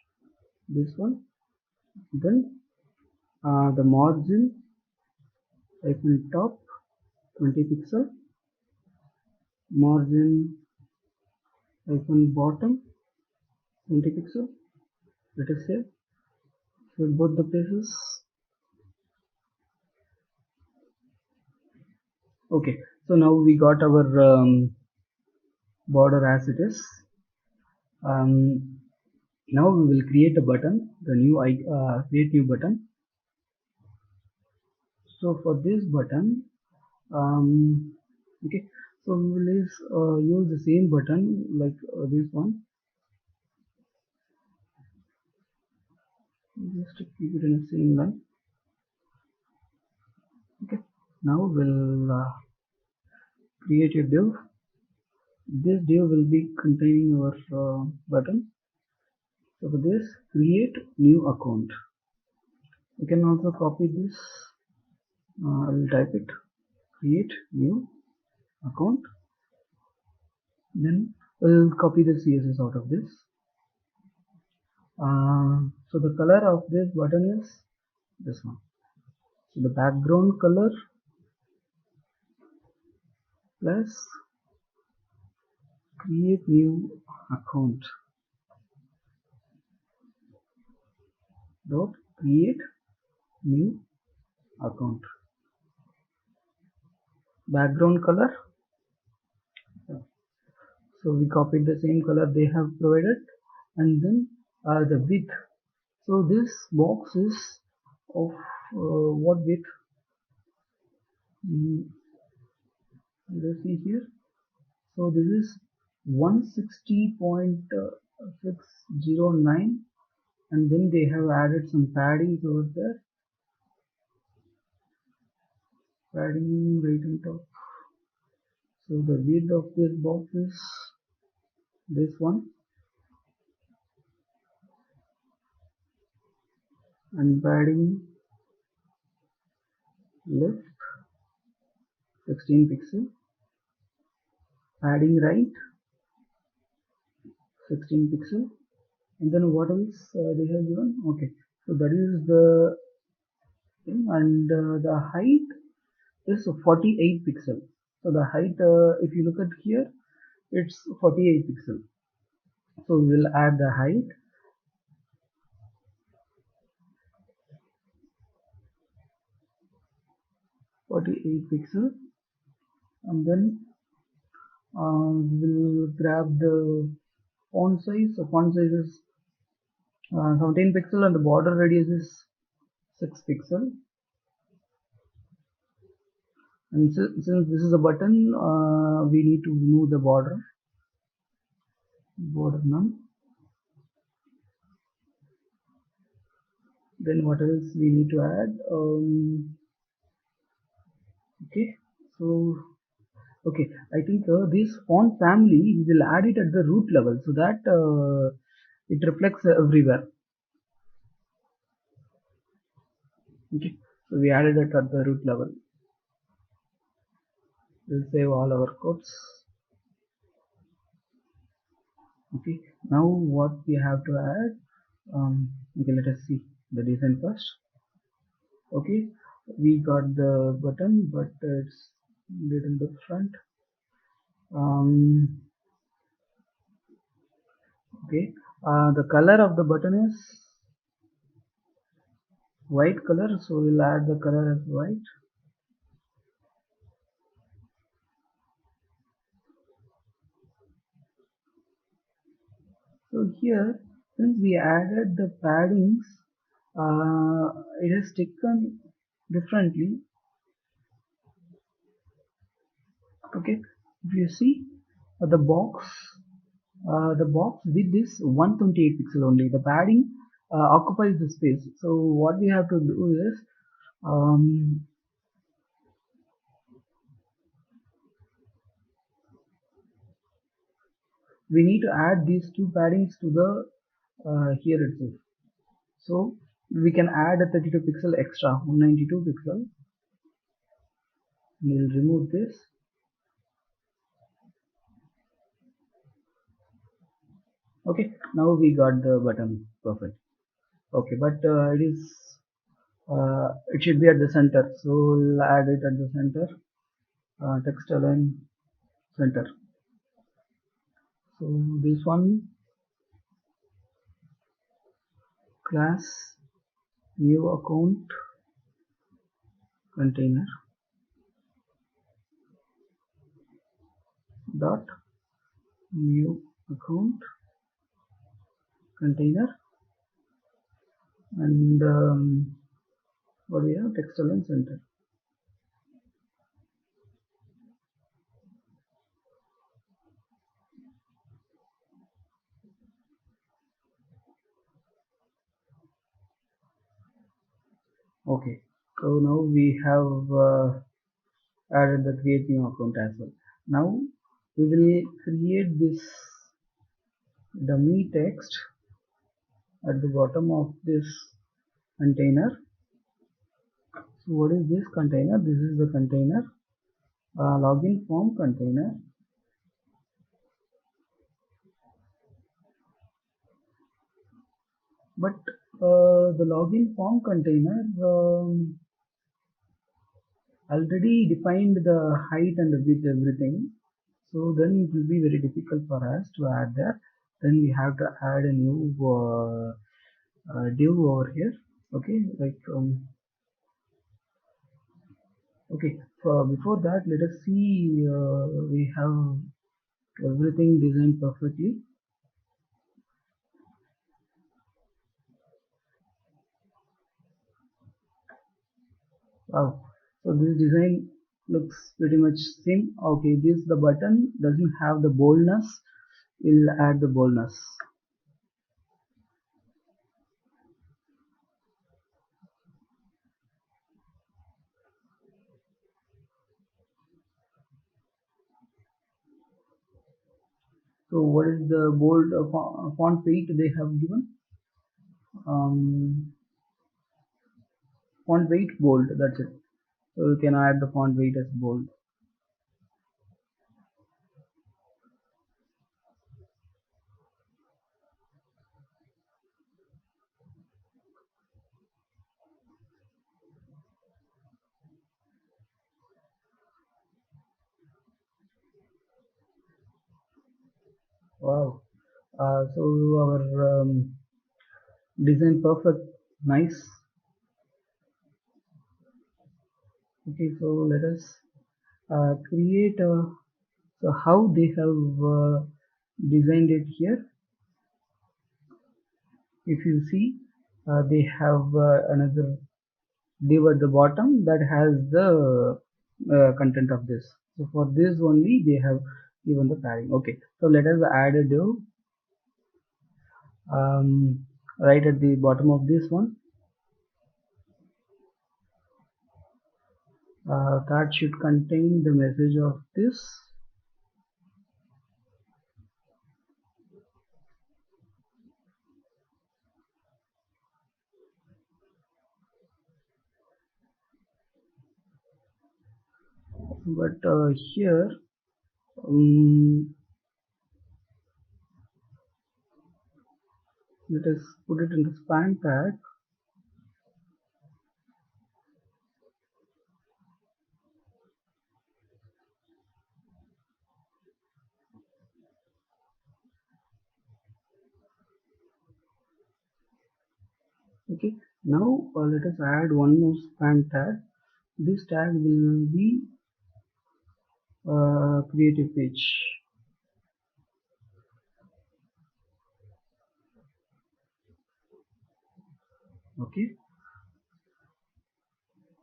this one. Then the margin icon top 20 pixel, margin icon bottom 20 pixel. Let us save both the places. Okay, so now we got our border as it is. Now we will create a button, the new create new button. So for this button, okay, so we will use the same button like this one, just to keep it in the same line. Okay, now we'll create a div. This div will be containing our button. So for this, create new account. You can also copy this. I will type it, create new account. Then we'll copy the CSS out of this. So the color of this button is this one. So the background color plus create new account dot create new account, background color. So we copied the same color they have provided, and then the width. So this box is of what width? Let's see here. So this is 160.609, and then they have added some paddings over there. Padding right on top. So the width of this box is this one, and padding left 16 pixel, padding right 16 pixel, and then what else they have given? Okay, so that is the thing, and the height is 48 pixel. So the height, if you look at here, it's 48 pixel. So we will add the height, 48 pixel, and then we will grab the font size. So font size is 17 pixel, and the border radius is 6 pixel. And since this is a button, we need to remove the border none. Then what else we need to add? Okay, so okay, I think this font family, we will add it at the root level so that it reflects everywhere. Okay, so we added it at the root level. We'll save all our codes. Okay, now what we have to add? Okay, let us see the design first. Okay, we got the button, but it's little different. Okay, the color of the button is white color, so we'll add the color as white. So here, since we added the paddings, it has taken differently. Okay, if you see the box with this 128 pixel only, the padding occupies the space. So what we have to do is, um, we need to add these two paddings to the here itself. So we can add a 32 pixel extra, 192 pixel. We'll remove this. Okay, now we got the button perfect. Okay, but it should be at the center, so we'll add it at the center. Text align center. So this one, class new account container dot new account container, and what we have, text align center. Okay, so now we have added the create new account as well. Now we will create this dummy text at the bottom of this container. So what is this container? This is the container, login form container. But the login form container already defined the height and the width, everything. So then it will be very difficult for us to add that. Then we have to add a new div over here. Okay, like okay. Before that, let us see. We have everything designed perfectly. Wow. So this design looks pretty much same. Okay, this the button doesn't have the boldness. We'll add the boldness. So what is the bold font weight they have given? Um, Font weight bold. That's it. So you can add the font weight as bold. Wow. So our design perfect, nice. Okay, so let us create a, so how they have designed it here. If you see, they have another div at the bottom that has the content of this. So for this only they have given the padding. Okay, so let us add a div right at the bottom of this one. That should contain the message of this. But here let us put it in the span tag. Okay, now let us add one more span tag. This tag will be creative page. Okay,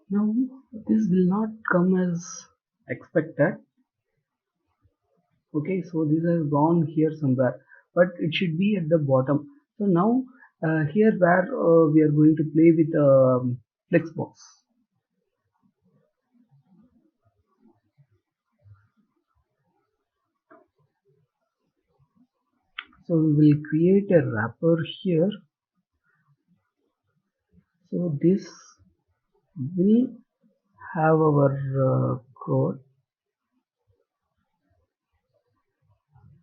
now this will not come as expected. Okay, so this has gone here somewhere, but it should be at the bottom. So now here where we are going to play with Flexbox. So we will create a wrapper here. So this will have our code.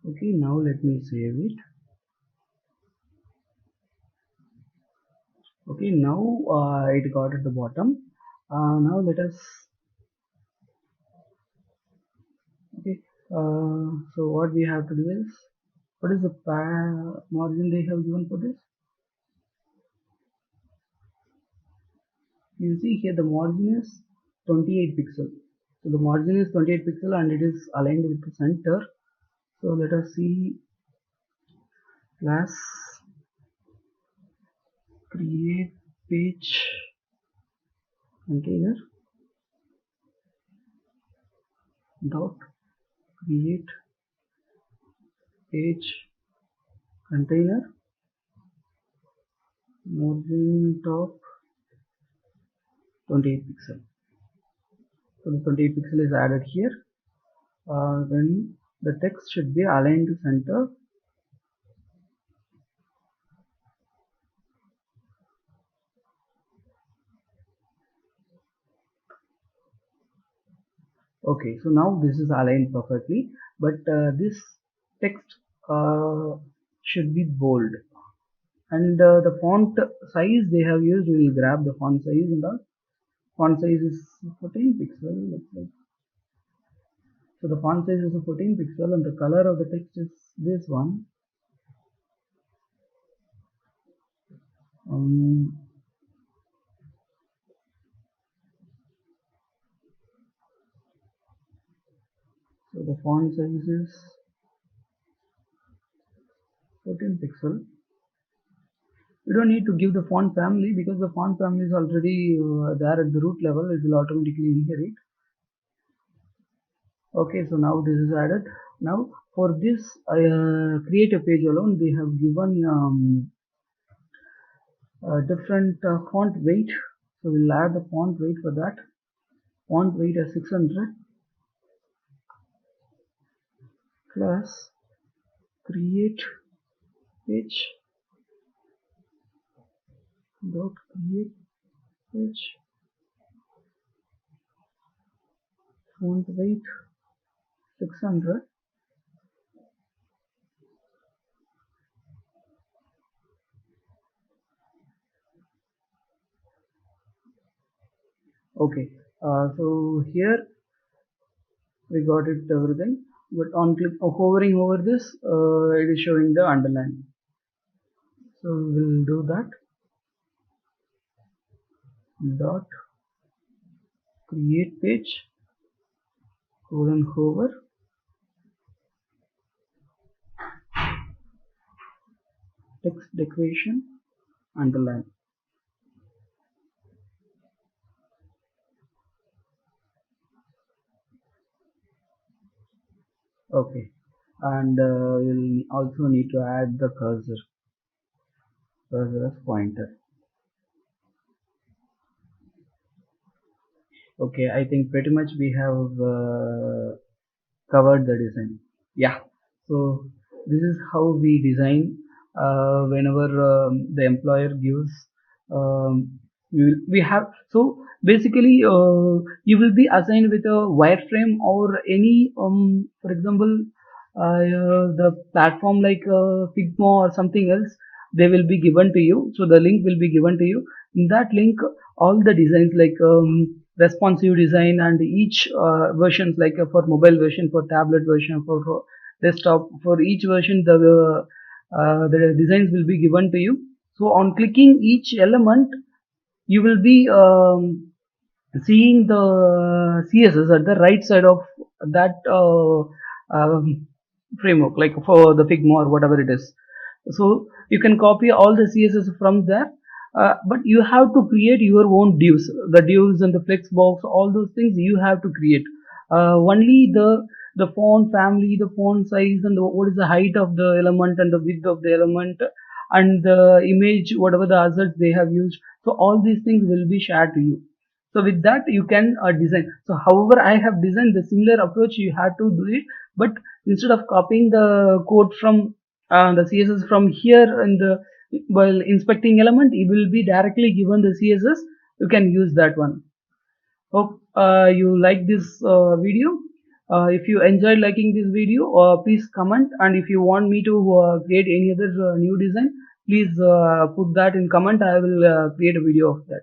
Okay, now let me save it. Okay, now it got at the bottom. Now let us. Okay, so what we have to do is, what is the margin they have given for this? You see here the margin is 28 pixel. So the margin is 28 pixel and it is aligned with the center. So let us see class create page container dot create page container margin top 28 pixel. So the 28 pixel is added here. Then the text should be aligned to center. Okay, so now this is aligned perfectly, but this text should be bold, and the font size they have used, we will grab the font size, and the font size is 14 pixel. Looks like. So the font size is a 14 pixel, and the color of the text is this one. Um, so the font size is 14 pixel. You don't need to give the font family because the font family is already there at the root level. It will automatically inherit. Okay, so now this is added. Now for this create a page alone, they have given different font weight. So we'll add the font weight for that. Font weight as 600 plus create page dot create page font weight 600. Okay, so here we got it everything, but on hovering over this, it is showing the underline. So we will do that. Dot create page colon hover text decoration underline. Okay, and we'll also need to add the cursor as pointer. Okay, I think pretty much we have covered the design. Yeah, so this is how we design whenever the employer gives we have. So basically you will be assigned with a wireframe or any for example the platform like Figma or something else, they will be given to you. So the link will be given to you. In that link all the designs like responsive design and each versions like for mobile version, for tablet version, for desktop, for each version the designs will be given to you. So on clicking each element you will be seeing the CSS at the right side of that framework, like for the Figma or whatever it is. So you can copy all the CSS from there, but you have to create your own divs, the divs and the flexbox, all those things you have to create. Only the the font family, the font size, and what is the height of the element and the width of the element, and the image, whatever the assets they have used. So all these things will be shared to you. So with that you can design. So however I have designed the similar approach, you have to do it, but instead of copying the code from the CSS from here in the while inspecting element, it will be directly given the CSS. You can use that one. Hope you like this video. If you enjoyed liking this video, please comment, and if you want me to create any other new design, please put that in comment. I will create a video of that.